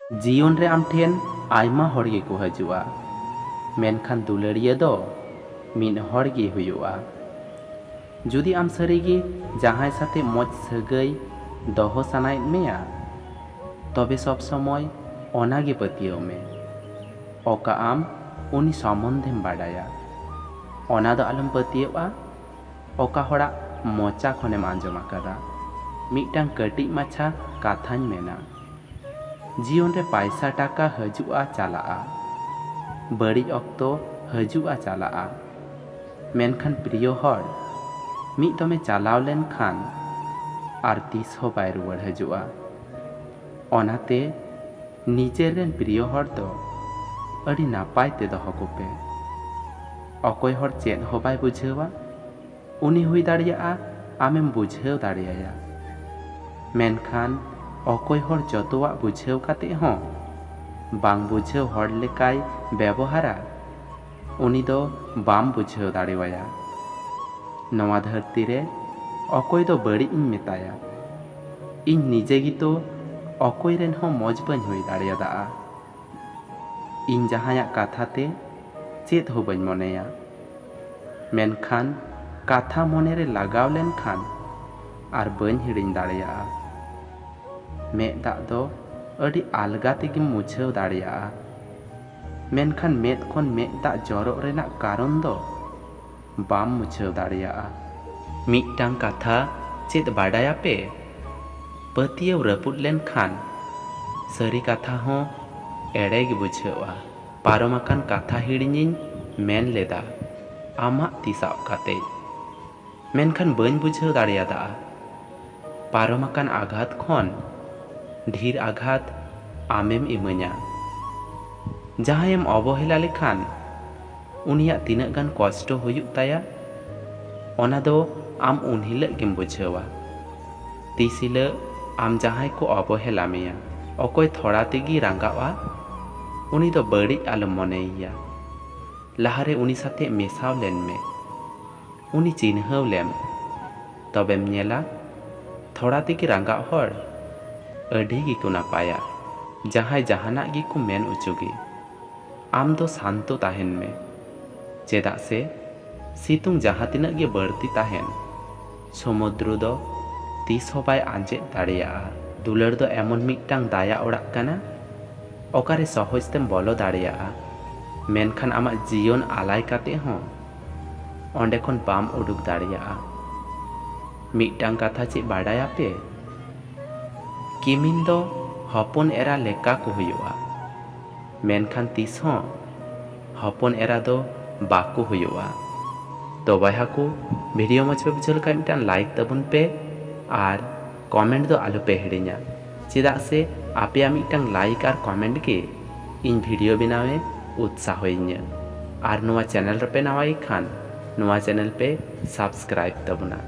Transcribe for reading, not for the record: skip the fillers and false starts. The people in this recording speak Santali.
जीवन रे आम ठेन आयमा हर गेको हजुआ मेनखान दुलारिया दो मिद हर गे हुयुआ। जुदी आम सारिगे जहां साथे मज सागै दहो सानायेद मेया तबे सब समय ओनागे पतियाव मे ओका आम उनी सम्बन्धेम बाडाया ओना दो आलम पतियावा ओका हड़ा मोचा खनेम आंजम आकादा मिदटांग कटिज माछा काथाñ मेना जीवन रे पैसा टाका हजुआ चालाआ बड़िज अक्तो हजुआ चालाआ मेनखान प्रिय हर मिद दमे चालाव लेन खान आर तीस हो बाय रुवाड़ हजुआ। ओनाते निजेर रेन प्रिय हर दो अड़ी नापाय ते दोहो कोपे अकोय हर चेद हो बाय बुझेवा उनी हुई दाड़ियाआ आमेम बुझेव दाड़ियाया मेनखान अकोय हर जतोआ बुझेव काते हों बांग बुझेव हर लेकाय व्यवहारा उनी दो बाम बुझेव दाड़ेवाया। नवा धरती रे अकोय दो बड़ी इन मेताया इन निजे गी तो अकोय रेन हों मज बन हुई दाड़ेयादा इन जहाया काथाते चेत हो बन मनेया मेनखान काथा मने रे लगाव लेन खान आर बन हिड़िन दाड़ेया मेद दाग दो अड़ी आलगा तेगिम मुछेव दाड़ेया मेनखान मेद खन मेद दाग जरो रेना कारण दो बाम मुछेव दाड़ेया। मिदटांग काथा चेद बाडाया पे पतियाव रपुद लेन खान सारी काथा हों एड़े गे बुझेवा पारमाकान काथा हिड़िनिन मेन लेदा आमा तिसाव काते मेनखान बन बुझेव दाड़ेयादा पारमाकान आघात खन ढेर आघात आमेम इमा냐 जहायम अवहेला लेखान उनिया तिनाग गान कष्ट हुयुग ताया ओना दो आम उन हिलग गेम बुझेवा तीस हिलग आम जहाय को अवहेला मेया अकोय थोड़ा तेगी रांगावा उनी दो बड़ी आलम मनेया लाहारे उनी साथे मेसाव लेन मे उनी चिन्हव लेम तबेम नेला थोड़ा तेगी रांगाव हर अड़ी गिको नापाया जहाय जहाना गिको मेन उचुगी आम दो शांतो ताहेन में चेदा से सितुंग जहाँ तिना गे बढ़ती ताहेन समुद्र दो तीस हो बाय आंजेद दाड़ेया। दुलार दो एमन मिदटांग दाया ओड़ाग काना ओकारे सहज तेम बोलो दाड़ेया मेनखान आमा जीवन आलाय काते हों ओंडे खन बाम उडुक दाड़ेया। मिदटांग काथा चे बाडाया पे किमिन दो हपन एरा लेका को हुयुआ मेनखान तीस हों हपन एरा दो बाको हुयुआ। तो बयहा को वीडियो मज पे बुझल का मिदटांग लाइक तबुन पे आर कमेंट दो आलु पे हिड़िया चेदा से आपेया मिदटांग लाइक आर कमेंट के इन वीडियो बनावे उत्साह होइnya आर नोवा चैनल रे पे नवाई खान नोवा चैनल पे सब्सक्राइब तबुना।